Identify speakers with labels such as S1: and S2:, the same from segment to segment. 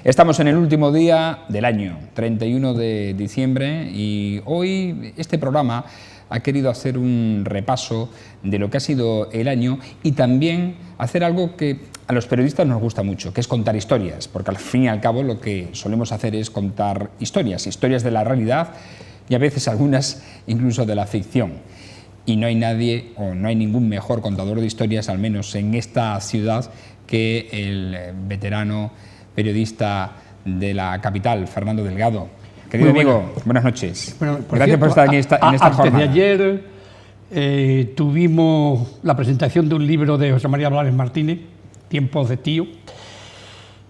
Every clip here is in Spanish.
S1: Estamos en el último día del año, 31 de diciembre, y hoy este programa ha querido hacer un repaso de lo que ha sido el año y también hacer algo que a los periodistas nos gusta mucho, que es contar historias, porque al fin y al cabo lo que solemos hacer es contar historias de la realidad y a veces algunas incluso de la ficción. Y no hay nadie o no hay ningún mejor contador de historias, al menos en esta ciudad, que el veterano periodista de la capital, Fernando Delgado. Querido amigo, buenas noches.
S2: Bueno,
S1: gracias por estar aquí en esta jornada.
S2: Antes de ayer tuvimos la presentación de un libro de José María Blanes Martínez, Tiempos de Tío,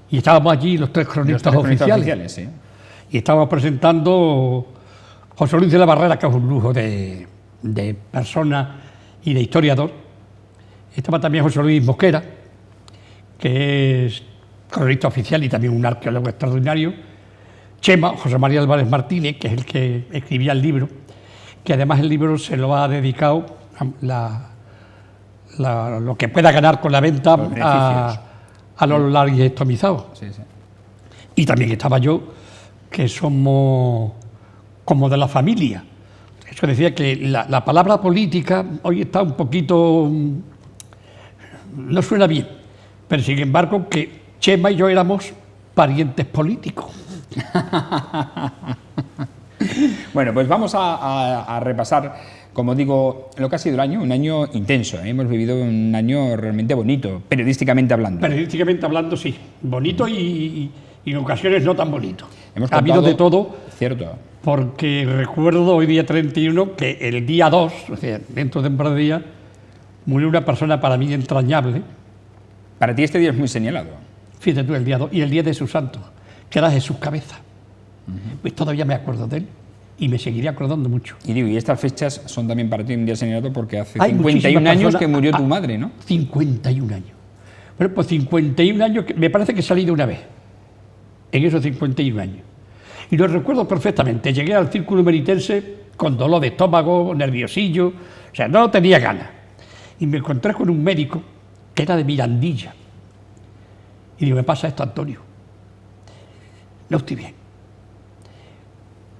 S2: y estábamos allí los tres cronistas oficiales.
S1: Sí.
S2: Y estábamos presentando José Luis de la Barrera, que es un lujo de persona y de historiador. Estaba también José Luis Mosquera, que es cronista oficial y también un arqueólogo extraordinario. Chema, José María Álvarez Martínez, que es el que escribía el libro, que además el libro se lo ha dedicado lo que pueda ganar con la venta a los larguistomizados.
S1: Sí, sí.
S2: Y también estaba yo, que somos como de la familia. Eso decía que la palabra política hoy está un poquito... no suena bien, pero sin embargo que Chema y yo éramos parientes políticos.
S1: Bueno, pues vamos a repasar, como digo, lo que ha sido el año, un año intenso. Hemos vivido un año realmente bonito, periodísticamente hablando.
S2: Periodísticamente hablando, sí. Bonito y en ocasiones no tan bonito.
S1: Ha
S2: habido de todo.
S1: Cierto.
S2: Porque recuerdo hoy día 31 que el día 2, o sea, dentro de un par de días, murió una persona para mí entrañable.
S1: Para ti este día es muy señalado.
S2: Fíjate tú, el día 2 y el día de su santo, que era Jesús Cabeza. Pues todavía me acuerdo de él y me seguiré acordando mucho.
S1: Y digo, y estas fechas son también para ti un día señalado porque hace 51 años que murió tu madre, ¿no?
S2: 51 años. Bueno, pues 51 años, me parece que he salido una vez, en esos 51 años. Y lo recuerdo perfectamente. Llegué al círculo meritense con dolor de estómago, nerviosillo, o sea, no tenía ganas. Y me encontré con un médico que era de Mirandilla. Y digo, me pasa esto, Antonio. No estoy bien.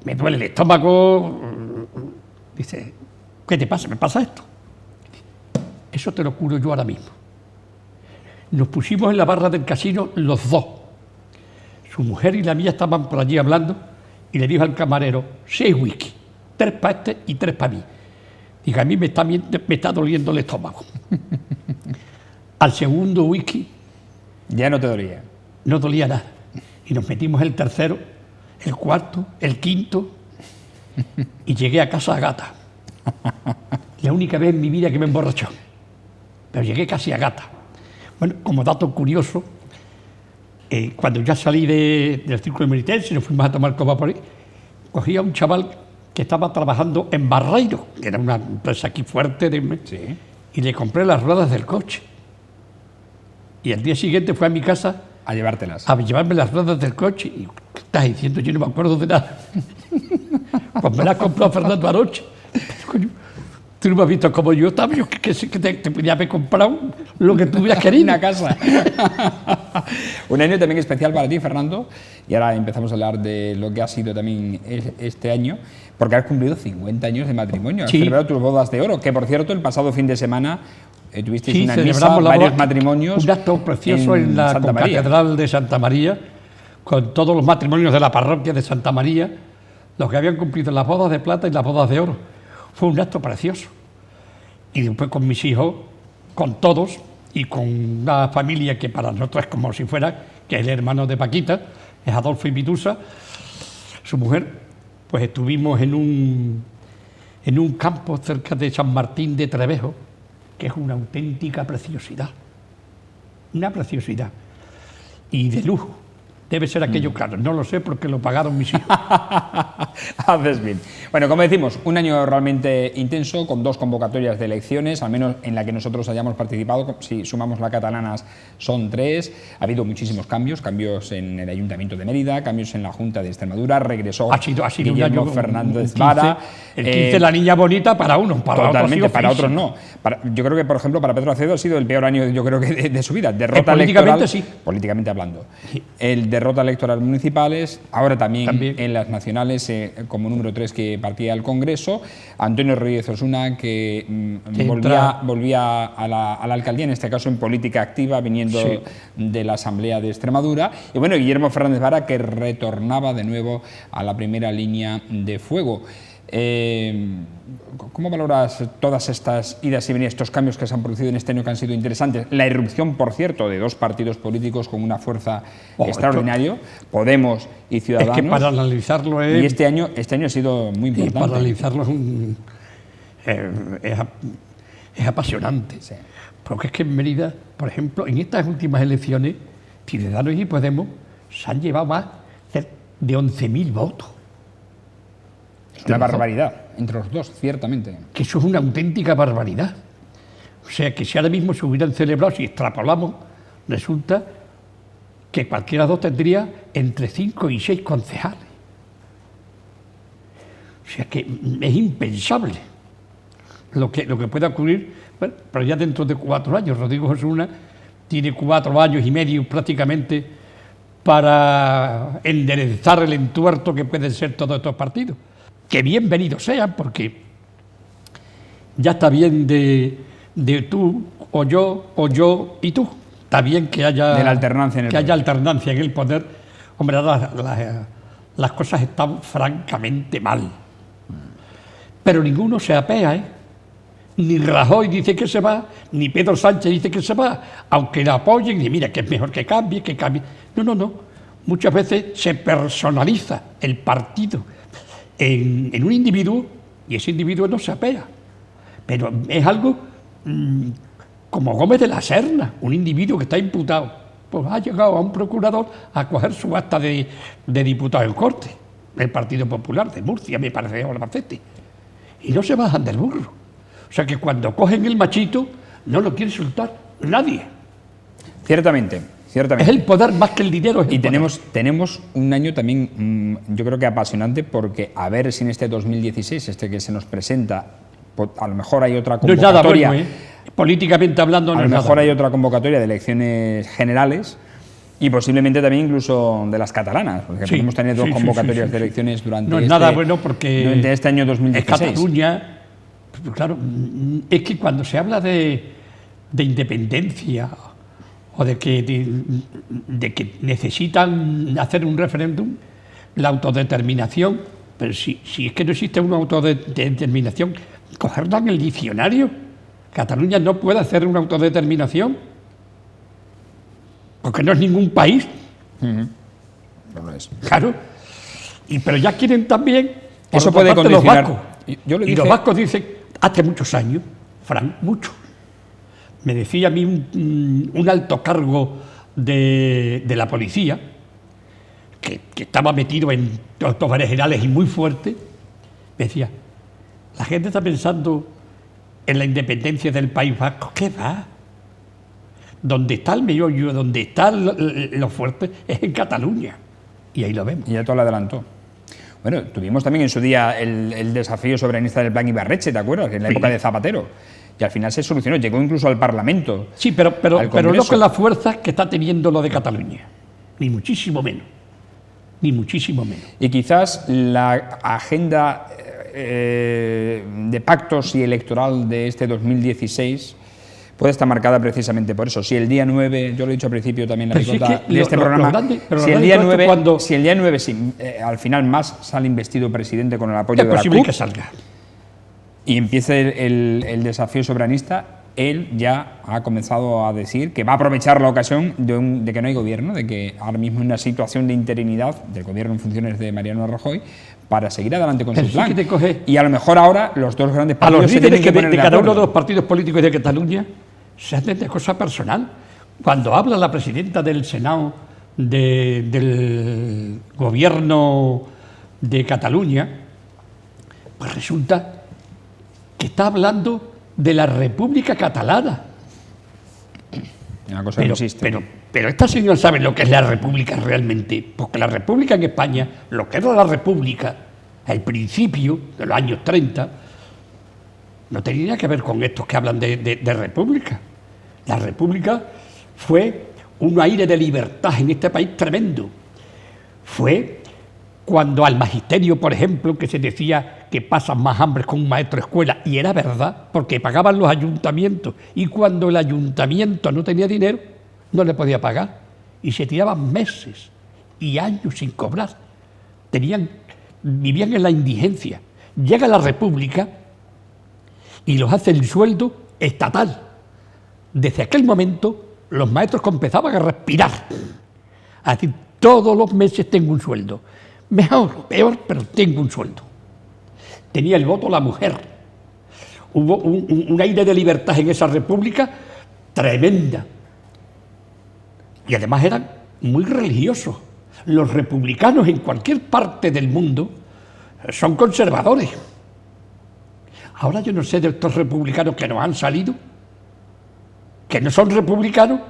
S2: Me duele el estómago. Dice, ¿qué te pasa? ¿Me pasa esto? Eso te lo curo yo ahora mismo. Nos pusimos en la barra del casino los dos. Su mujer y la mía estaban por allí hablando y le dijo al camarero, 6 whisky, 3 para este y 3 para mí. Dijo, a mí me está doliendo el estómago. Al segundo whisky...
S1: Ya no te dolía.
S2: No dolía nada. Y nos metimos el tercero, el cuarto, el quinto y llegué a casa a gata. La única vez en mi vida que me emborrachó. Pero llegué casi a gata. Bueno, como dato curioso, cuando ya salí del círculo meritense y nos fuimos a tomar copa por ahí, cogí a un chaval que estaba trabajando en Barreiro, que era una empresa aquí fuerte,
S1: sí.
S2: Y le compré las ruedas del coche. Y al día siguiente fue a mi casa
S1: a llevártelas.
S2: A llevarme las ruedas del coche. Y ¿qué estás diciendo? Yo no me acuerdo de nada. Pues me las compró Fernando anoche. Coño, tú no me has visto como yo estaba. Yo que te podía haber comprado lo que tú hubieras querido.
S1: Una casa. Un año también especial para ti, Fernando. Y ahora empezamos a hablar de lo que ha sido también este año, porque has cumplido 50 años de matrimonio. Has celebrado tus bodas de oro, que por cierto el pasado fin de semana tuvisteis una misa, varios matrimonios.
S2: Un acto precioso en la Catedral de Santa María, con todos los matrimonios de la parroquia de Santa María, los que habían cumplido las bodas de plata y las bodas de oro. Fue un acto precioso. Y después con mis hijos, con todos, y con una familia que para nosotros es como si fuera, que es el hermano de Paquita, es Adolfo y Vitusa, su mujer, pues estuvimos en un campo cerca de San Martín de Trevejo, que es una auténtica preciosidad, una preciosidad, y de lujo. Debe ser aquello caro, no lo sé porque lo pagaron mis hijos.
S1: Haces bien. Bueno, como decimos, un año realmente intenso, con 2 convocatorias de elecciones, al menos en la que nosotros hayamos participado. Si sumamos las catalanas son 3. Ha habido muchísimos cambios en el Ayuntamiento de Mérida, cambios en la Junta de Extremadura, regresó Guillermo Fernández Vara.
S2: El 15 la niña bonita para unos, para
S1: totalmente,
S2: otros
S1: para otros no. Yo creo que, por ejemplo, para Pedro Acedo ha sido el peor año, yo creo que de su vida. Derrota
S2: políticamente
S1: electoral,
S2: sí.
S1: Políticamente hablando. El derrota derrota electoral municipales, ahora también en las nacionales como número 3 que partía al Congreso, Antonio Reyes Osuna que volvía a la alcaldía, en este caso en política activa, viniendo de la Asamblea de Extremadura, y bueno, Guillermo Fernández Vara que retornaba de nuevo a la primera línea de fuego. ¿Cómo valoras todas estas idas y venidas, estos cambios que se han producido en este año que han sido interesantes? La irrupción, por cierto, de dos partidos políticos con una fuerza extraordinaria, Podemos y Ciudadanos.
S2: Es que para analizarlo es...
S1: Y este año ha sido muy importante.
S2: Para analizarlo es apasionante.
S1: Sí.
S2: Porque es que en Mérida, por ejemplo, en estas últimas elecciones, Ciudadanos y Podemos se han llevado más de 11.000 votos.
S1: Una barbaridad entre los dos, ciertamente.
S2: Que eso es una auténtica barbaridad. O sea, que si ahora mismo se hubieran celebrado, si extrapolamos, resulta que cualquiera de dos tendría entre 5 y 6 concejales. O sea, que es impensable lo que pueda ocurrir. Bueno, pero ya dentro de 4 años, Rodrigo Osuna tiene 4 años y medio prácticamente para enderezar el entuerto que pueden ser todos estos partidos. Que bienvenidos sean, porque ya está bien de tú o yo y tú. Está bien que haya,
S1: de la alternancia en el poder.
S2: Alternancia en el poder. Hombre, las cosas están francamente mal. Pero ninguno se apea, ¿eh? Ni Rajoy dice que se va, ni Pedro Sánchez dice que se va, aunque le apoyen y mira que es mejor que cambie. No. Muchas veces se personaliza el partido en un individuo y ese individuo no se apea. Pero es algo como Gómez de la Serna, un individuo que está imputado. Pues ha llegado a un procurador a coger su acta de diputado en corte, del Partido Popular de Murcia, me parece, o Albacete, y no se bajan del burro. O sea que cuando cogen el machito, no lo quiere soltar nadie.
S1: Ciertamente.
S2: Es el poder más que el dinero.
S1: Y tenemos un año también, yo creo que apasionante, porque a ver si en este 2016, este que se nos presenta, a lo mejor hay otra convocatoria.
S2: No es nada bueno, políticamente hablando, no
S1: a
S2: es
S1: lo
S2: nada
S1: mejor hay otra convocatoria de elecciones generales y posiblemente también incluso de las catalanas, porque podemos tener dos convocatorias de elecciones durante
S2: no es nada bueno porque
S1: durante este año 2016.
S2: Es Cataluña, claro, es que cuando se habla de independencia o de que necesitan hacer un referéndum, la autodeterminación, pero si es que no existe una autodeterminación, cogerla en el diccionario. Cataluña no puede hacer una autodeterminación, porque no es ningún país.
S1: No lo es.
S2: Claro. Pero ya quieren también, por
S1: eso
S2: otra
S1: puede
S2: parte,
S1: condicionar.
S2: Los vascos.
S1: Yo le dije...
S2: Y los vascos dicen, hace muchos años, Fran, mucho. Me decía a mí un alto cargo de la policía, que estaba metido en los poderes generales y muy fuerte, me decía, la gente está pensando en la independencia del País Vasco. ¿Qué va? Donde está el meollo, donde está lo fuerte, es en Cataluña. Y ahí lo vemos.
S1: Y ya todo lo adelantó. Bueno, tuvimos también en su día el desafío soberanista del Plan Ibarretxe, ¿te acuerdas? En la época de Zapatero. Y al final se solucionó, llegó incluso al Parlamento.
S2: Sí, pero no con la fuerza que está teniendo lo de Cataluña. Ni muchísimo menos. Ni muchísimo menos.
S1: Y quizás la agenda de pactos y electoral de este 2016 puede estar marcada precisamente por eso. Si el día 9, yo lo he dicho al principio también en la picota de este programa, si el día 9 al final Mas sale investido presidente con el apoyo de la CUP,
S2: que salga.
S1: Y empiece el desafío soberanista, él ya ha comenzado a decir que va a aprovechar la ocasión de que no hay gobierno, de que ahora mismo hay una situación de interinidad del gobierno en funciones de Mariano Rajoy, para seguir adelante con su plan. Y a lo mejor ahora los dos grandes partidos...
S2: A los líderes de cada uno de los partidos políticos de Cataluña se hacen de cosa personal. Cuando habla la presidenta del Senado del gobierno de Cataluña, pues resulta que está hablando de la República Catalana.
S1: Una cosa que no existe.
S2: Pero esta señora sabe lo que es la República realmente, porque la República en España, lo que era la República al principio de los años 30, no tenía nada que ver con estos que hablan de República. La República fue un aire de libertad en este país tremendo. fue cuando al magisterio, por ejemplo, que se decía que pasan más hambre con un maestro de escuela, y era verdad, porque pagaban los ayuntamientos, y cuando el ayuntamiento no tenía dinero, no le podía pagar, y se tiraban meses y años sin cobrar. Vivían en la indigencia. Llega la República y los hace el sueldo estatal. Desde aquel momento, los maestros empezaban a respirar, a decir, todos los meses tengo un sueldo. Mejor o peor, pero tengo un sueldo. Tenía el voto la mujer. Hubo un aire de libertad en esa república tremenda. Y además eran muy religiosos. Los republicanos en cualquier parte del mundo son conservadores. Ahora yo no sé de estos republicanos que nos han salido, que no son republicanos,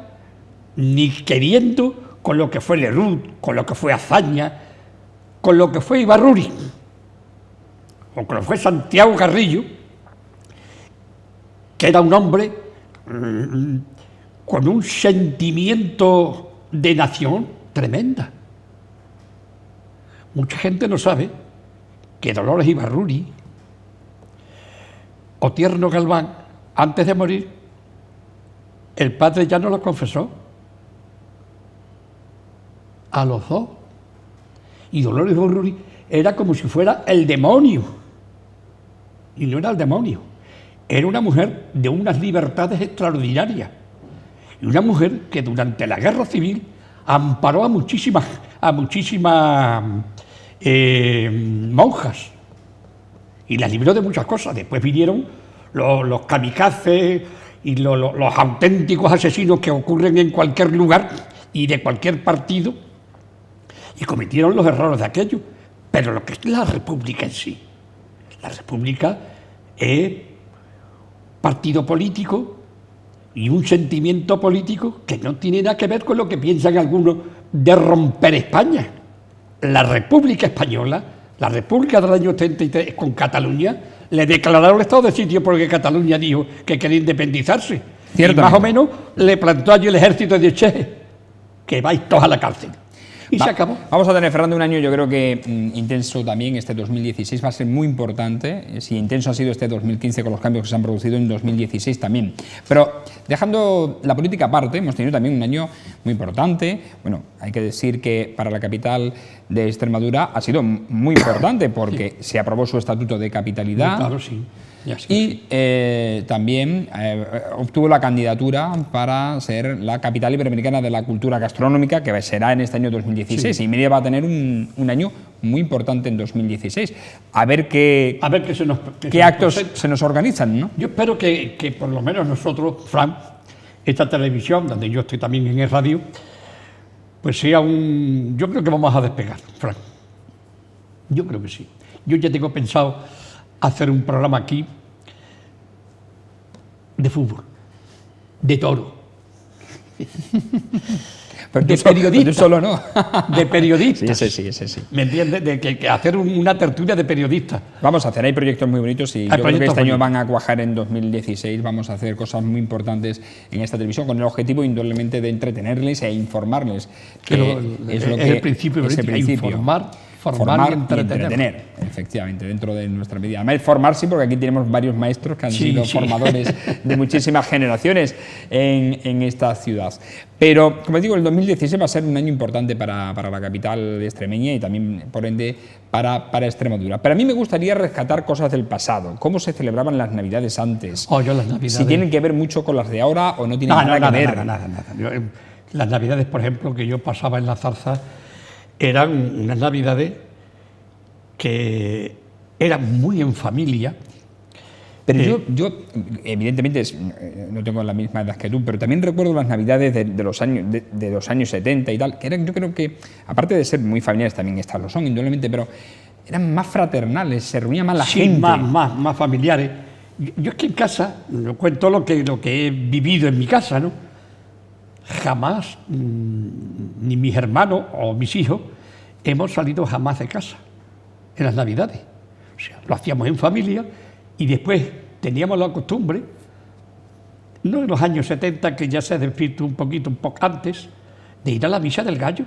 S2: ni queriendo con lo que fue Lerroux, con lo que fue Azaña, con lo que fue Ibarruri, o con lo que fue Santiago Carrillo, que era un hombre con un sentimiento de nación tremenda. Mucha gente no sabe que Dolores Ibarruri o Tierno Galván, antes de morir, el padre ya no lo confesó a los dos. Y Dolores Ibarruri era como si fuera el demonio. Y no era el demonio. Era una mujer de unas libertades extraordinarias. Y una mujer que durante la Guerra Civil amparó a muchísimas monjas. Y las libró de muchas cosas. Después vinieron los kamikazes y los auténticos asesinos que ocurren en cualquier lugar y de cualquier partido, y cometieron los errores de aquello. Pero lo que es la República en sí, la República es partido político y un sentimiento político que no tiene nada que ver con lo que piensan algunos de romper España. La República Española, la República del año 33 con Cataluña, le declararon el estado de sitio porque Cataluña dijo que quería independizarse. Y más o menos le plantó allí el ejército de Che, que vais todos a la cárcel. Y se acabó.
S1: Vamos a tener, Fernando, un año yo creo que intenso también. Este 2016 va a ser muy importante. Si intenso ha sido este 2015 con los cambios que se han producido en 2016 también. Pero dejando la política aparte, hemos tenido también un año muy importante. Bueno, hay que decir que para la capital de Extremadura ha sido muy importante porque se aprobó su estatuto de capitalidad.
S2: Claro, sí.
S1: Y también obtuvo la candidatura para ser la capital iberoamericana de la cultura gastronómica, que será en este año 2016. Sí. Y Mérida va a tener un año muy importante en 2016. A ver qué actos se nos organizan, ¿no?
S2: Yo espero que por lo menos nosotros, Fran, esta televisión, donde yo estoy también en el radio, pues sea yo creo que vamos a despegar, Fran. Yo creo que sí. Yo ya tengo pensado hacer un programa aquí de fútbol, de toro.
S1: Pero de periodista. Tú solo no.
S2: De periodistas.
S1: Sí.
S2: ¿Me entiendes? De que hacer una tertulia de periodistas.
S1: Vamos a hacer, hay proyectos muy bonitos y yo creo que este año van a cuajar en 2016. Vamos a hacer cosas muy importantes en esta televisión con el objetivo indudablemente de entretenerles e informarles.
S2: Es el principio. Formar y entretener.
S1: Efectivamente, dentro de nuestra medida. Además, formar sí, porque aquí tenemos varios maestros que han sido formadores de muchísimas generaciones en esta ciudad. Pero, como digo, el 2016 va a ser un año importante para la capital extremeña y también, por ende, para Extremadura. Pero a mí me gustaría rescatar cosas del pasado. ¿Cómo se celebraban las Navidades antes?
S2: Las Navidades.
S1: Si tienen que ver mucho con las de ahora o no tienen nada que ver.
S2: Nada. Las Navidades, por ejemplo, que yo pasaba en la Zarza, eran unas Navidades que eran muy en familia.
S1: Pero yo evidentemente, no tengo la misma edad que tú, pero también recuerdo las Navidades de los años 70 y tal, que eran, yo creo que, aparte de ser muy familiares, también estas lo son, indudablemente, pero eran más fraternales, se reunía más la gente.
S2: Más familiares. Yo es que en casa, cuento lo que he vivido en mi casa, ¿no? Jamás, ni mis hermanos o mis hijos, hemos salido jamás de casa en las Navidades. O sea, lo hacíamos en familia y después teníamos la costumbre, no en los años 70, que ya se desvirtuó un poco antes, de ir a la misa del gallo.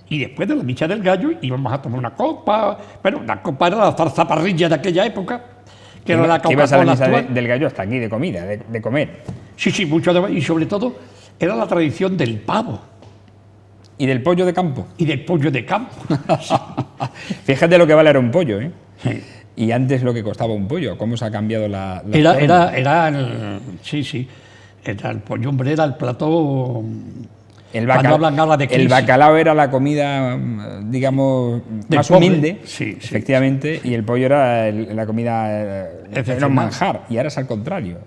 S2: Y después de la misa del gallo íbamos a tomar una copa. Bueno, la copa era la zarzaparrilla de aquella época, que era la
S1: Que ibas a la
S2: Coca-Cola
S1: misa
S2: actual.
S1: del gallo hasta aquí, de comida, de comer.
S2: Sí, mucho de... Y sobre todo era la tradición del pavo
S1: Y del pollo de campo.
S2: y del pollo de campo.
S1: Fíjate lo que vale ahora un pollo, ¿eh?
S2: Sí.
S1: Y antes lo que costaba un pollo, cómo se ha cambiado la
S2: Sí. Era el pollo, hombre, era el plato.
S1: el,
S2: Cuando hablan ahora de
S1: el
S2: crisis.
S1: bacalao era la comida, digamos,
S2: Del
S1: más
S2: pobre.
S1: humilde,
S2: Sí.
S1: efectivamente, y el pollo era la comida, era
S2: Excepcional.
S1: un manjar, y ahora es al contrario.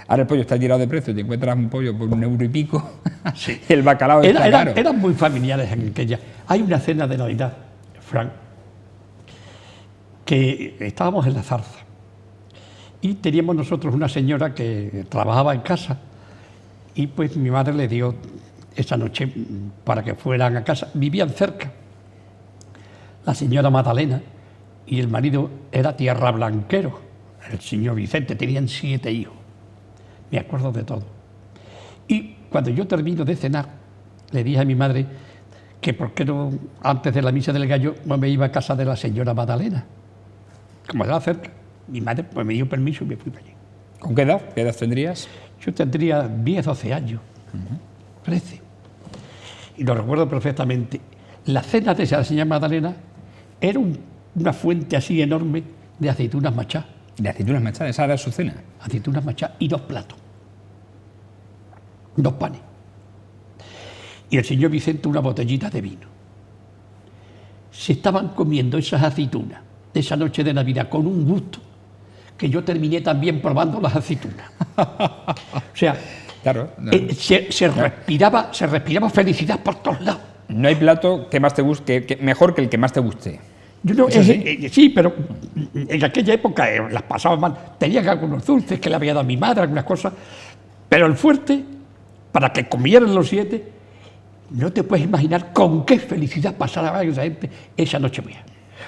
S1: Ahora el pollo está tirado de precio, te encuentras un pollo por €1 y pico,
S2: Sí.
S1: y el bacalao está caro.
S2: Eran muy familiares en aquella. Hay una cena de Navidad, Frank, que estábamos en la Zarza y teníamos nosotros una señora que trabajaba en casa y pues mi madre le dio esa noche para que fueran a casa. Vivían cerca la señora Magdalena y el marido era tierra blanquero, el señor Vicente. Tenían 7 hijos, me acuerdo de todo. Y cuando yo termino de cenar, le dije a mi madre que por qué no, antes de la misa del gallo, no me iba a casa de la señora Magdalena. Como era cerca, mi madre pues, me dio permiso y me fui para allí.
S1: ¿Con qué edad? ¿Qué edad tendrías?
S2: Yo tendría 10, 12 años, 13. Y lo recuerdo perfectamente. La cena de esa señora Magdalena era una fuente así enorme de aceitunas machadas.
S1: De aceitunas machadas, esa era su cena.
S2: Aceitunas machadas y 2 platos. 2 panes. Y el señor Vicente una botellita de vino. Se estaban comiendo esas aceitunas de esa noche de Navidad con un gusto que yo terminé también probando las aceitunas. O sea,
S1: Claro.
S2: se respiraba felicidad por todos lados.
S1: No hay plato que más te guste, mejor que el que más te guste.
S2: Yo no,
S1: ¿Es así?
S2: sí, pero en aquella época las pasaba mal. Tenían algunos dulces que le había dado mi madre, algunas cosas. Pero el fuerte, para que comieran los 7, no te puedes imaginar con qué felicidad pasaba esa gente esa noche mía.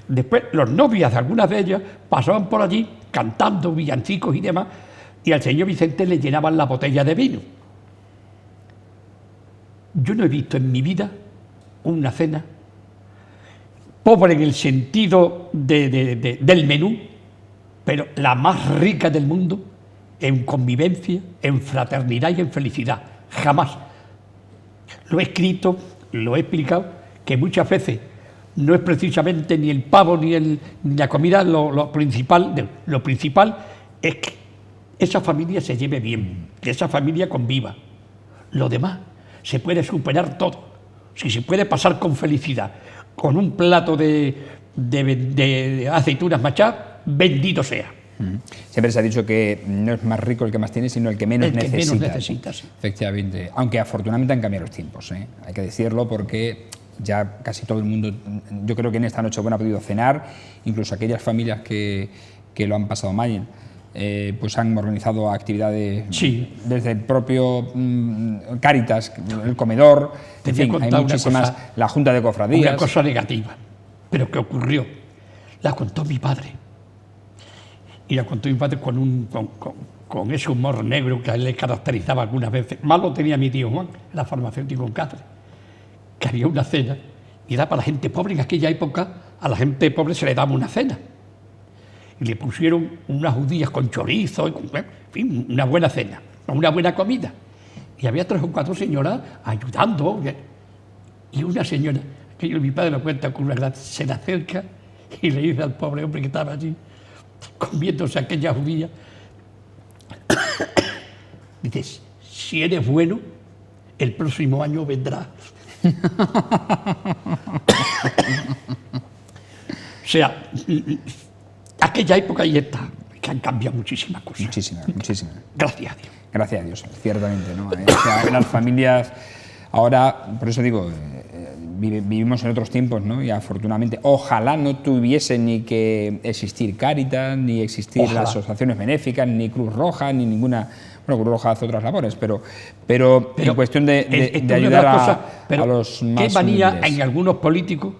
S2: Después, los novias de algunas de ellas pasaban por allí cantando villancicos y demás, y al señor Vicente le llenaban la botella de vino. Yo no he visto en mi vida una cena pobre en el sentido del menú, pero la más rica del mundo en convivencia, en fraternidad y en felicidad. Jamás. Lo he escrito, lo he explicado, que muchas veces no es precisamente ni el pavo ni la comida lo principal. Lo principal es que esa familia se lleve bien, que esa familia conviva. Lo demás se puede superar todo. Si se puede pasar con felicidad, con un plato de aceitunas machadas, bendito sea.
S1: Siempre se ha dicho que no es más rico el que más tiene, sino el que menos
S2: El que
S1: necesita.
S2: menos necesita, sí.
S1: Efectivamente. Aunque afortunadamente han cambiado los tiempos, ¿eh? Hay que decirlo porque ya casi todo el mundo, yo creo que en esta Nochebuena ha podido cenar, incluso aquellas familias que lo han pasado mal, pues han organizado actividades
S2: Sí.
S1: desde el propio Cáritas, el comedor,
S2: Te
S1: en
S2: voy a
S1: fin, hay
S2: contar una
S1: muchísimas,
S2: cosa-
S1: la Junta de Cofradías.
S2: Una cosa negativa, pero que ocurrió. La contó mi padre. Y la contó mi padre con ese humor negro que a él le caracterizaba algunas veces. Más lo tenía mi tío Juan, era farmacéutico en Cáceres. Que había una cena y era para la gente pobre. En aquella época a la gente pobre se le daba una cena. Y le pusieron unas judías con chorizo, en fin, una buena cena, una buena comida. Y había 3 o 4 señoras ayudando. Y una señora, que mi padre lo cuenta con una gran, se le acerca y le dice al pobre hombre que estaba allí, comiéndose aquella judía, dice, si eres bueno, el próximo año vendrá. O sea, aquella época y esta, que han cambiado muchísimas cosas.
S1: Muchísimas.
S2: Gracias a Dios.
S1: Gracias a Dios, ciertamente, ¿no? O sea, las familias, ahora, por eso digo, vivimos en otros tiempos, ¿no? Y afortunadamente, ojalá no tuviese ni que existir Cáritas, ni existir
S2: Ojalá.
S1: las asociaciones benéficas, ni Cruz Roja, ni ninguna. Bueno, Cruz Roja hace otras labores, pero en cuestión de
S2: esto es una
S1: ayudar
S2: las cosas,
S1: a los más
S2: qué manía
S1: humildes.
S2: en algunos políticos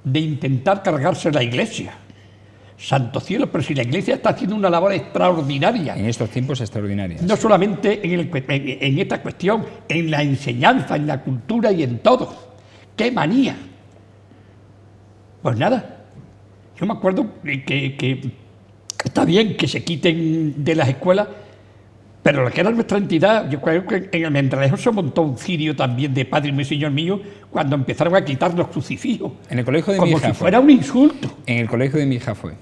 S2: de intentar cargarse la Iglesia. Santo cielo, pero si la Iglesia está haciendo una labor extraordinaria.
S1: En estos tiempos extraordinarias.
S2: No solamente en esta cuestión, en la enseñanza, en la cultura y en todo. ¡Qué manía! Pues nada, yo me acuerdo que está bien que se quiten de las escuelas, pero lo que era nuestra entidad, yo creo que en el Mendralejo se montó un cirio también de Padre y Señor mío cuando empezaron a quitar los crucifijos.
S1: En el colegio de mi
S2: como
S1: hija
S2: si fuera un insulto.
S1: En el colegio de mi hija fue.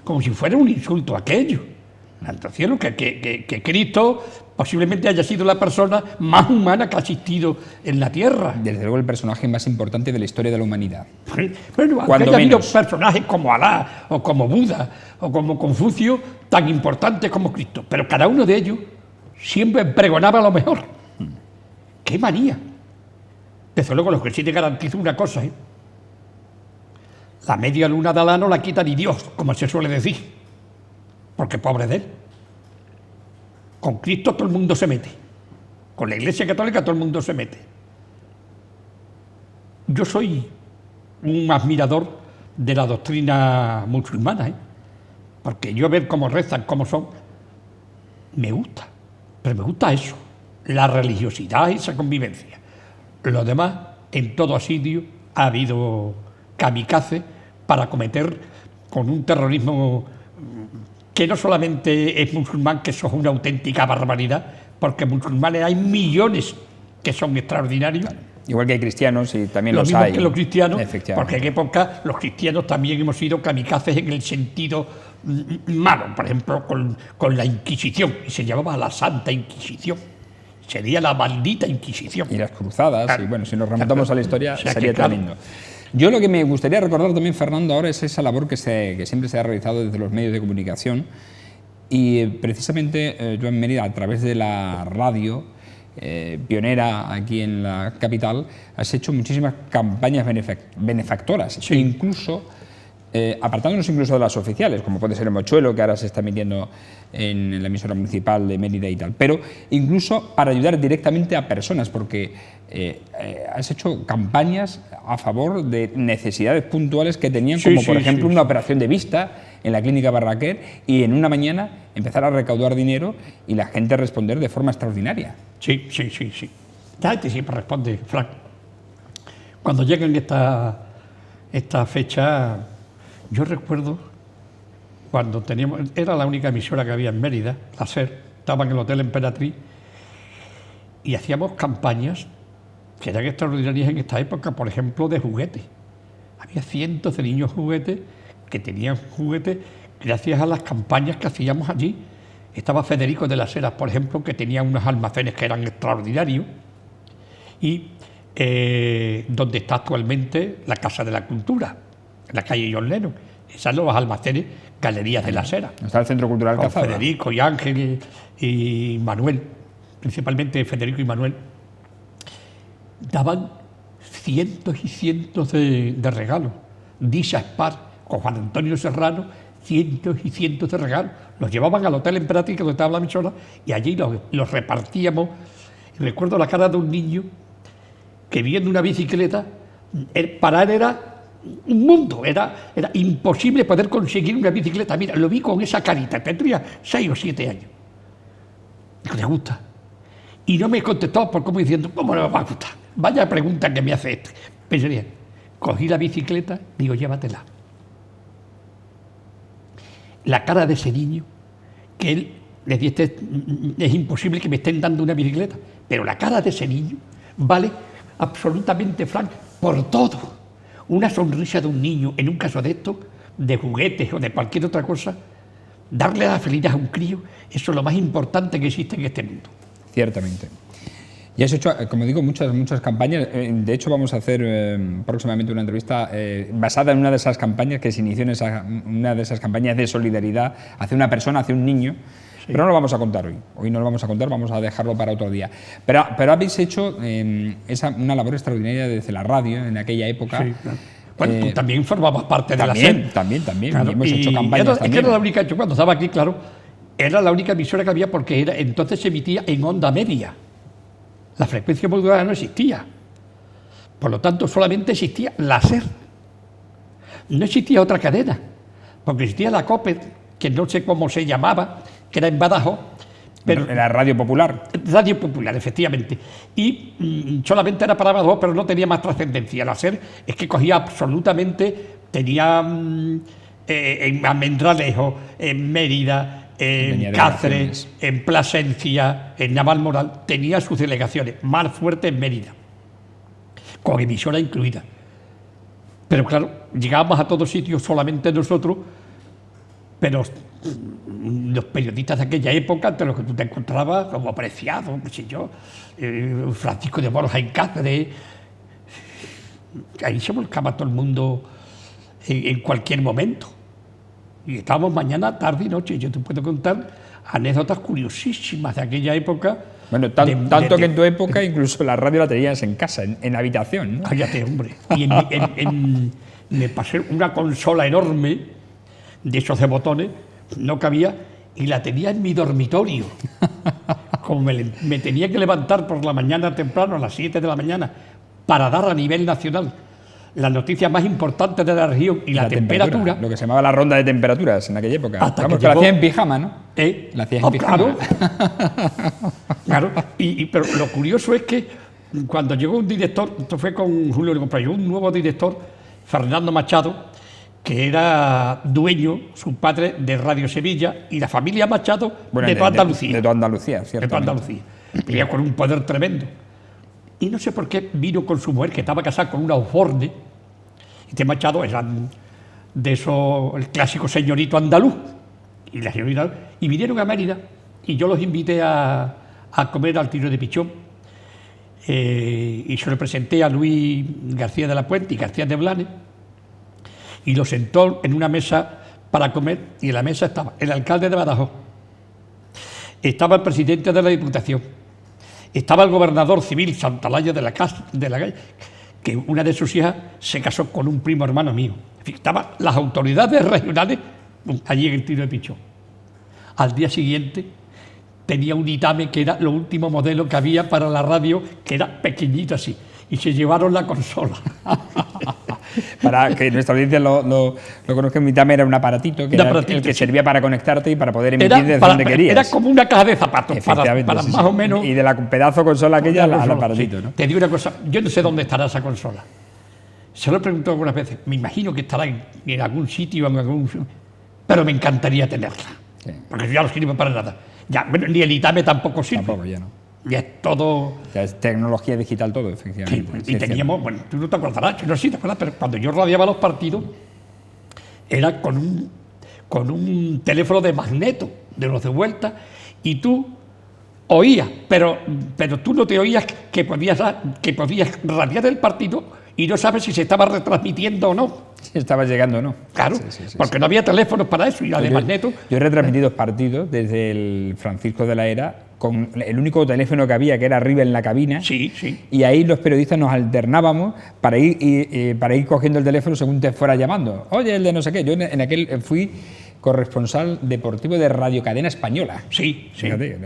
S2: Como si fuera un insulto aquello. Santo cielo, que Cristo posiblemente haya sido la persona más humana que ha existido en la tierra.
S1: Desde luego el personaje más importante de la historia de la humanidad.
S2: Bueno,
S1: Cuando
S2: haya habido
S1: menos.
S2: personajes como Alá, o como Buda, o como Confucio, tan importantes como Cristo, pero cada uno de ellos siempre pregonaba lo mejor. ¡Qué manía! Desde luego, lo que sí te garantizo una cosa, ¿eh? La media luna de Alá no la quita ni Dios, como se suele decir, porque pobre de él. Con Cristo todo el mundo se mete, con la Iglesia Católica todo el mundo se mete. Yo soy un admirador de la doctrina musulmana, ¿eh? Porque yo ver cómo rezan, cómo son, me gusta, pero me gusta eso, la religiosidad y esa convivencia. Lo demás, en todo asidio ha habido kamikaze para cometer con un terrorismo que no solamente es musulmán, que eso es una auténtica barbaridad, porque musulmanes hay millones que son extraordinarios.
S1: Claro. Igual que hay cristianos y también
S2: Lo
S1: los
S2: mismo
S1: hay.
S2: que los cristianos,
S1: Efectivamente.
S2: porque en época los cristianos también hemos sido kamikazes en el sentido malo, por ejemplo, con la Inquisición, y se llamaba la Santa Inquisición, sería la maldita Inquisición.
S1: Y las cruzadas,
S2: Claro.
S1: y bueno, si nos remontamos a la historia,
S2: O sea que,
S1: sería
S2: claro.
S1: tremendo. Yo lo que me gustaría recordar también, Fernando, ahora es esa labor que siempre se ha realizado desde los medios de comunicación y precisamente yo en Mérida, a través de la radio, pionera aquí en la capital, has hecho muchísimas campañas benefactoras,
S2: Sí.
S1: incluso apartándonos incluso de las oficiales, como puede ser el Mochuelo, que ahora se está emitiendo en la emisora municipal de Mérida y tal, pero incluso para ayudar directamente a personas, porque has hecho campañas a favor de necesidades puntuales que tenían,
S2: Sí,
S1: como
S2: sí,
S1: por ejemplo
S2: sí,
S1: una
S2: sí.
S1: operación de vista en la clínica Barraquer, y en una mañana empezar a recaudar dinero y la gente responder de forma extraordinaria.
S2: Sí. Ya te siempre responde, Frank. Cuando llegan esta fecha, yo recuerdo cuando teníamos, era la única emisora que había en Mérida, la SER, estaba en el Hotel Emperatriz, y hacíamos campañas que eran extraordinarias en esta época, por ejemplo, de juguetes. Había cientos de niños juguetes que tenían juguetes gracias a las campañas que hacíamos allí. Estaba Federico de las Heras, por ejemplo, que tenía unos almacenes que eran extraordinarios, y donde está actualmente la Casa de la Cultura, en la calle John Lennon. Esos son los almacenes, Galerías de las Heras.
S1: Está el Centro Cultural
S2: Con
S1: Cazaba.
S2: Federico y Ángel y Manuel, principalmente Federico y Manuel, daban cientos y cientos de regalos. Disha Spar con Juan Antonio Serrano, cientos y cientos de regalos. Los llevaban al Hotel Emperatriz, donde estaba la emisora, y allí los repartíamos. Y recuerdo la cara de un niño que viendo una bicicleta, para él era un mundo, era imposible poder conseguir una bicicleta. Mira, lo vi con esa carita, tendría 6 o 7 años. Digo, ¿te gusta? Y no me contestó por como diciendo, ¿cómo no me va a gustar? Vaya pregunta que me hace este. Pensaría, cogí la bicicleta, digo, llévatela. La cara de ese niño, que él le dice, es imposible que me estén dando una bicicleta, pero la cara de ese niño vale absolutamente, Frank, por todo. Una sonrisa de un niño, en un caso de esto, de juguetes o de cualquier otra cosa, darle la felicidad a un crío, eso es lo más importante que existe en este mundo.
S1: Ciertamente. Y has hecho, como digo, muchas campañas. De hecho, vamos a hacer próximamente una entrevista basada en una de esas campañas que se inició en una de esas campañas de solidaridad hacia una persona, hacia un niño. Sí. Pero no lo vamos a contar hoy. Hoy no lo vamos a contar, vamos a dejarlo para otro día. Pero habéis hecho una labor extraordinaria desde la radio en aquella época.
S2: Sí, claro. Bueno, tú también formabas parte de la SER.
S1: También.
S2: Claro,
S1: y hemos hecho campañas también.
S2: Era la única, yo cuando estaba aquí, claro, era la única emisora que había porque entonces se emitía en onda media. La frecuencia modulada no existía. Por lo tanto, solamente existía la SER. No existía otra cadena, porque existía la COPE, que no sé cómo se llamaba, que era en Badajoz, Pero,
S1: era Radio Popular.
S2: Radio Popular, efectivamente. Y solamente era para dos, pero no tenía más trascendencia. Al hacer es que cogía absolutamente, tenía en Almendralejo, en Mérida, en Cáceres, en Plasencia, en Navalmoral, tenía sus delegaciones, más fuerte en Mérida, con emisora incluida. Pero claro, llegábamos a todos sitios solamente nosotros, pero los periodistas de aquella época, entre los que tú te encontrabas, como Preciado, qué sé yo, Francisco de Borja en Cáceres, ahí se volcaba todo el mundo en cualquier momento. Y estábamos mañana, tarde y noche. Yo te puedo contar anécdotas curiosísimas de aquella época.
S1: Bueno, tanto que en tu época incluso la radio la tenías en casa, en la habitación, ¿no?
S2: Cállate, hombre. Y me pasé una consola enorme, de esos de botones, no cabía, y la tenía en mi dormitorio. Como me tenía que levantar por la mañana temprano, a las 7 de la mañana, para dar a nivel nacional las noticias más importantes de la región y la temperatura.
S1: Lo que se llamaba la ronda de temperaturas en aquella época.
S2: Hasta
S1: Vamos,
S2: que
S1: la hacía en pijama, ¿no? La hacías en pijama.
S2: Claro. Pero lo curioso es que cuando llegó un director, esto fue con Julio Lecompra, llegó un nuevo director, Fernando Machado, que era dueño, su padre, de Radio Sevilla, y la familia Machado de toda Andalucía.
S1: De toda Andalucía, cierto.
S2: De toda Andalucía. Venía con un poder tremendo. Y no sé por qué vino con su mujer, que estaba casada con una Oforne. Este Machado era de esos, el clásico señorito andaluz. Y la señorita, y vinieron a Mérida, y yo los invité a comer al Tiro de Pichón. Y se lo presenté a Luis García de la Puente y García de Blanes. Y lo sentó en una mesa para comer, y en la mesa estaba el alcalde de Badajoz, estaba el presidente de la Diputación, estaba el gobernador civil Santalaya de la Calle, que una de sus hijas se casó con un primo hermano mío. En fin, estaban las autoridades regionales allí en el Tiro de Pichón. Al día siguiente tenía un Itame que era lo último modelo que había para la radio, que era pequeñito así, y se llevaron la consola.
S1: Para que nuestra audiencia lo conozca, mi Itame era un aparatito que era el que servía para conectarte y para poder emitir desde donde querías.
S2: Era como una caja de zapatos para
S1: sí,
S2: más o menos.
S1: Y de la pedazo consola aquella al aparatito,
S2: sí.
S1: ¿no?
S2: Te digo una cosa, yo no sé dónde estará esa consola. Se lo he preguntado algunas veces. Me imagino que estará en algún sitio, pero me encantaría tenerla. Sí. Porque ya no sirve para nada. Ya, bueno, ni el Itame tampoco sirve.
S1: Tampoco, ya no.
S2: Ya es todo.
S1: Ya es tecnología digital todo, efectivamente.
S2: Sí, y teníamos, bueno, tú no te acordarás, yo no sé si te acuerdas, pero cuando yo radiaba los partidos, era con un teléfono de magneto, de los de vuelta, y tú oías, pero tú no te oías que podías radiar el partido y no sabes si se estaba retransmitiendo o no.
S1: Si estaba llegando o no.
S2: Claro, porque no había teléfonos para eso y la de magneto.
S1: Yo he retransmitido partidos desde el Francisco de la Era con el único teléfono que había, que era arriba en la cabina.
S2: Sí, sí.
S1: Y ahí los periodistas nos alternábamos para ir cogiendo el teléfono según te fuera llamando. Oye, el de no sé qué. Yo en aquel fui corresponsal deportivo de Radio Cadena Española.
S2: Sí, sí.
S1: Fíjate,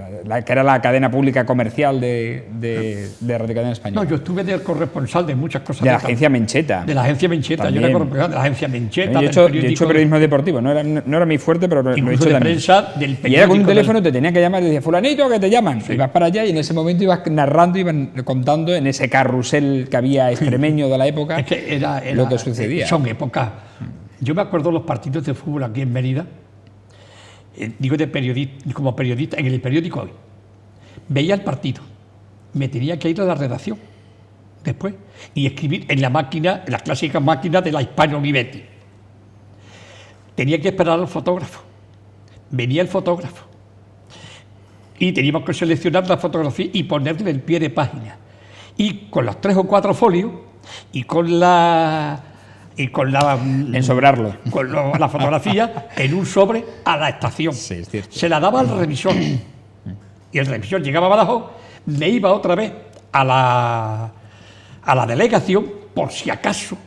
S1: que era la cadena pública comercial de Radio Cadena Española.
S2: No, yo estuve de corresponsal de muchas cosas.
S1: De la agencia Mencheta.
S2: De la agencia Mencheta. También. Yo era corresponsal de la agencia Mencheta.
S1: Yo he hecho periodismo deportivo. No era mi fuerte, pero lo he hecho
S2: de
S1: también.
S2: Prensa, del periódico.
S1: Y era con un teléfono, te tenía que llamar y decía, fulanito, que te llaman. Sí. Ibas para allá y en ese momento ibas narrando, ibas contando en ese carrusel que había extremeño de la época,
S2: es que era
S1: lo que sucedía.
S2: Son épocas. Yo me acuerdo de los partidos de fútbol aquí en Mérida. Digo como periodista, en el periódico Hoy. Veía el partido, me tenía que ir a la redacción después y escribir en la máquina, en la clásica máquina de la Hispano Olivetti. Tenía que esperar al fotógrafo. Venía el fotógrafo y teníamos que seleccionar la fotografía y ponerle el pie de página. Y con los 3 o 4 folios y con la
S1: ensobrarlo.
S2: Con la fotografía en un sobre a la estación.
S1: Sí, es cierto.
S2: Se la daba al revisor. Y el revisor llegaba a Badajoz, me iba otra vez a la delegación, por si acaso,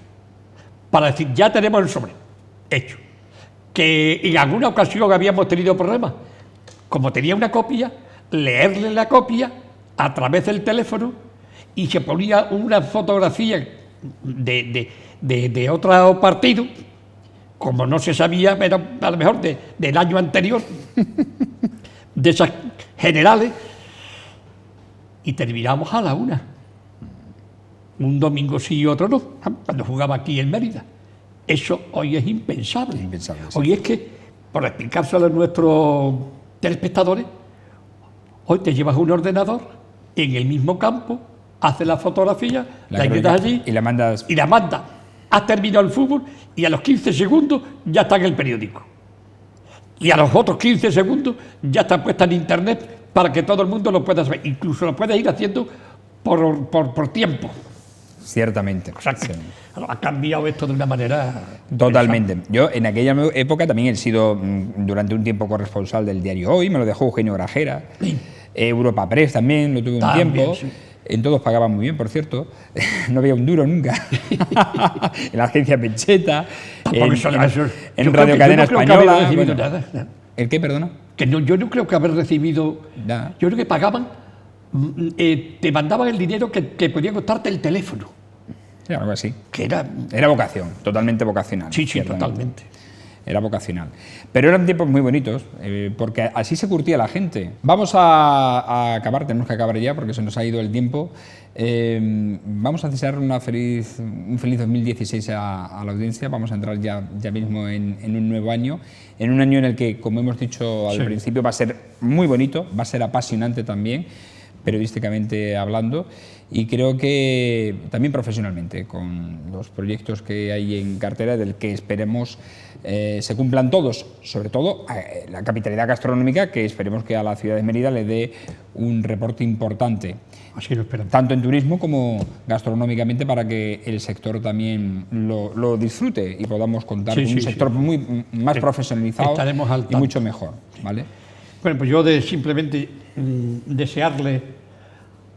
S2: para decir, ya tenemos el sobre. Hecho. Que en alguna ocasión habíamos tenido problemas. Como tenía una copia, leerle la copia a través del teléfono y se ponía una fotografía de otro partido, como no se sabía, pero a lo mejor del año anterior, de esas generales, y terminamos a la 1. Un domingo sí y otro no, cuando jugaba aquí en Mérida. Eso hoy es impensable.
S1: Impensable, sí.
S2: Hoy es que, por explicárselo a nuestros telespectadores, hoy te llevas un ordenador en el mismo campo, haces la fotografía, la metes allí
S1: y la mandas.
S2: y la mandas. Has terminado el fútbol y a los 15 segundos ya está en el periódico. Y a los otros 15 segundos ya está puesta en internet para que todo el mundo lo pueda saber. Incluso lo puedes ir haciendo por tiempo.
S1: Ciertamente.
S2: O sea que
S1: Sí.
S2: ha cambiado esto de una manera...
S1: Totalmente. Yo en aquella época también he sido durante un tiempo corresponsal del diario Hoy, me lo dejó Eugenio Grajera.
S2: Sí.
S1: Europa Press también, lo tuve un
S2: También,
S1: tiempo.
S2: sí.
S1: En todos pagaban muy bien, por cierto. No había un duro nunca. En la agencia Pecheta, en Radio Cadena Española. Bueno,
S2: Nada.
S1: ¿el qué, perdona?
S2: Que no, yo no creo que haber recibido...
S1: Nada.
S2: Yo creo que pagaban, te mandaban el dinero que podía costarte el teléfono,
S1: Sí, algo así.
S2: que era...
S1: Era vocación, totalmente vocacional.
S2: Sí,
S1: ciertamente.
S2: totalmente.
S1: Era vocacional. Pero eran tiempos muy bonitos, porque así se curtía la gente. Vamos a acabar, tenemos que acabar ya porque se nos ha ido el tiempo. Vamos a desear un feliz 2016 a la audiencia. Vamos a entrar ya mismo en un nuevo año. En un año en el que, como hemos dicho al principio, va a ser muy bonito, va a ser apasionante también, periodísticamente hablando, y creo que también profesionalmente, con los proyectos que hay en cartera, del que esperemos se cumplan todos, sobre todo la capitalidad gastronómica, que esperemos que a la ciudad de Mérida le dé un reporte importante,
S2: Así lo esperamos.
S1: tanto en turismo como gastronómicamente, para que el sector también lo disfrute y podamos contar con un sector más profesionalizado
S2: Estaremos al
S1: y
S2: tanto.
S1: mucho mejor, ¿vale?
S2: Bueno, pues yo simplemente desearle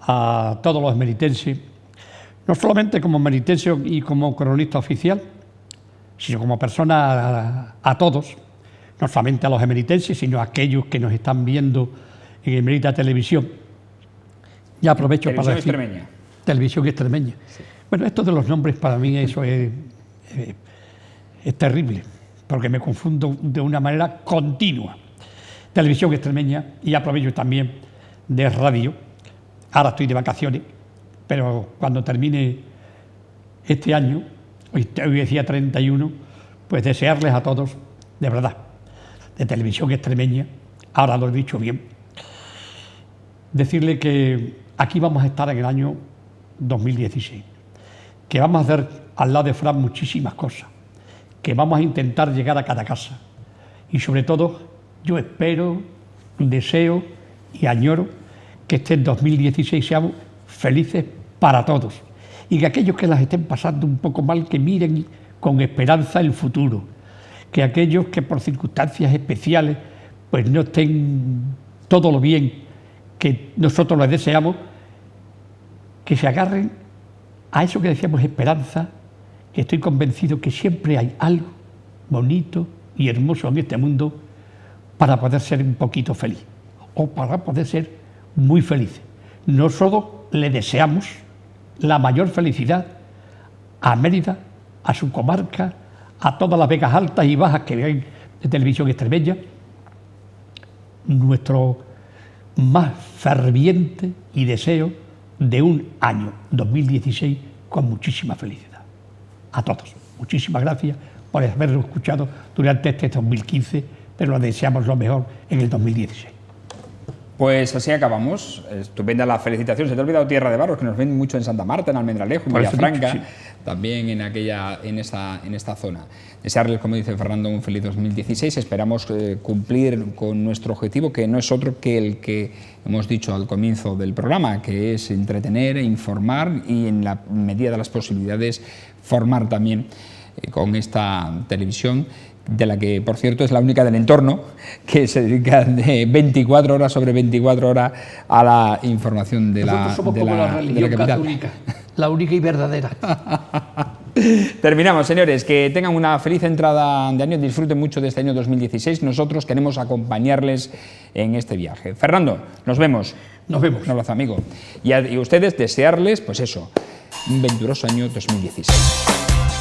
S2: a todos los meritenses, no solamente como meritense y como cronista oficial, sino como persona a todos, no solamente a los emeritenses, sino a aquellos que nos están viendo en Emerita Televisión. Ya aprovecho para decir...
S1: Extremeña.
S2: Televisión Extremeña. Sí. Bueno, esto de los nombres para mí eso es terrible, porque me confundo de una manera continua. Televisión Extremeña, y aprovecho también de radio. Ahora estoy de vacaciones, pero cuando termine este año, hoy decía 31, pues desearles a todos, de verdad, de Televisión Extremeña, ahora lo he dicho bien, decirle que aquí vamos a estar en el año 2016, que vamos a hacer al lado de Fran muchísimas cosas, que vamos a intentar llegar a cada casa, y sobre todo yo espero, deseo y añoro que este 2016 seamos felices para todos, y que aquellos que las estén pasando un poco mal, que miren con esperanza el futuro, que aquellos que por circunstancias especiales pues no estén todo lo bien que nosotros les deseamos, que se agarren a eso que decíamos esperanza, que estoy convencido que siempre hay algo bonito y hermoso en este mundo para poder ser un poquito feliz, o para poder ser muy feliz. Nosotros le deseamos la mayor felicidad a Mérida, a su comarca, a todas las Vegas altas y bajas que hay de Televisión Extremeña, nuestro más ferviente y deseo de un año 2016 con muchísima felicidad. A todos, muchísimas gracias por habernos escuchado durante este 2015, pero les deseamos lo mejor en el 2016.
S1: Pues así acabamos. Estupenda la felicitación. Se te ha olvidado Tierra de Barros, que nos ven mucho en Santa Marta, en Almendralejo, en Villafranca, sí, también en esta zona. Desearles, como dice Fernando, un feliz 2016. Esperamos cumplir con nuestro objetivo, que no es otro que el que hemos dicho al comienzo del programa, que es entretener, informar y, en la medida de las posibilidades, formar también con esta televisión, de la que, por cierto, es la única del entorno que se dedica de 24 horas sobre 24 horas a la información de
S2: Nosotros somos como la religión católica, la única y verdadera.
S1: Terminamos, señores. Que tengan una feliz entrada de año, disfruten mucho de este año 2016. Nosotros queremos acompañarles en este viaje. Fernando, nos vemos.
S2: Nos vemos.
S1: Un abrazo, amigo. Y a ustedes desearles, pues eso, un venturoso año 2016.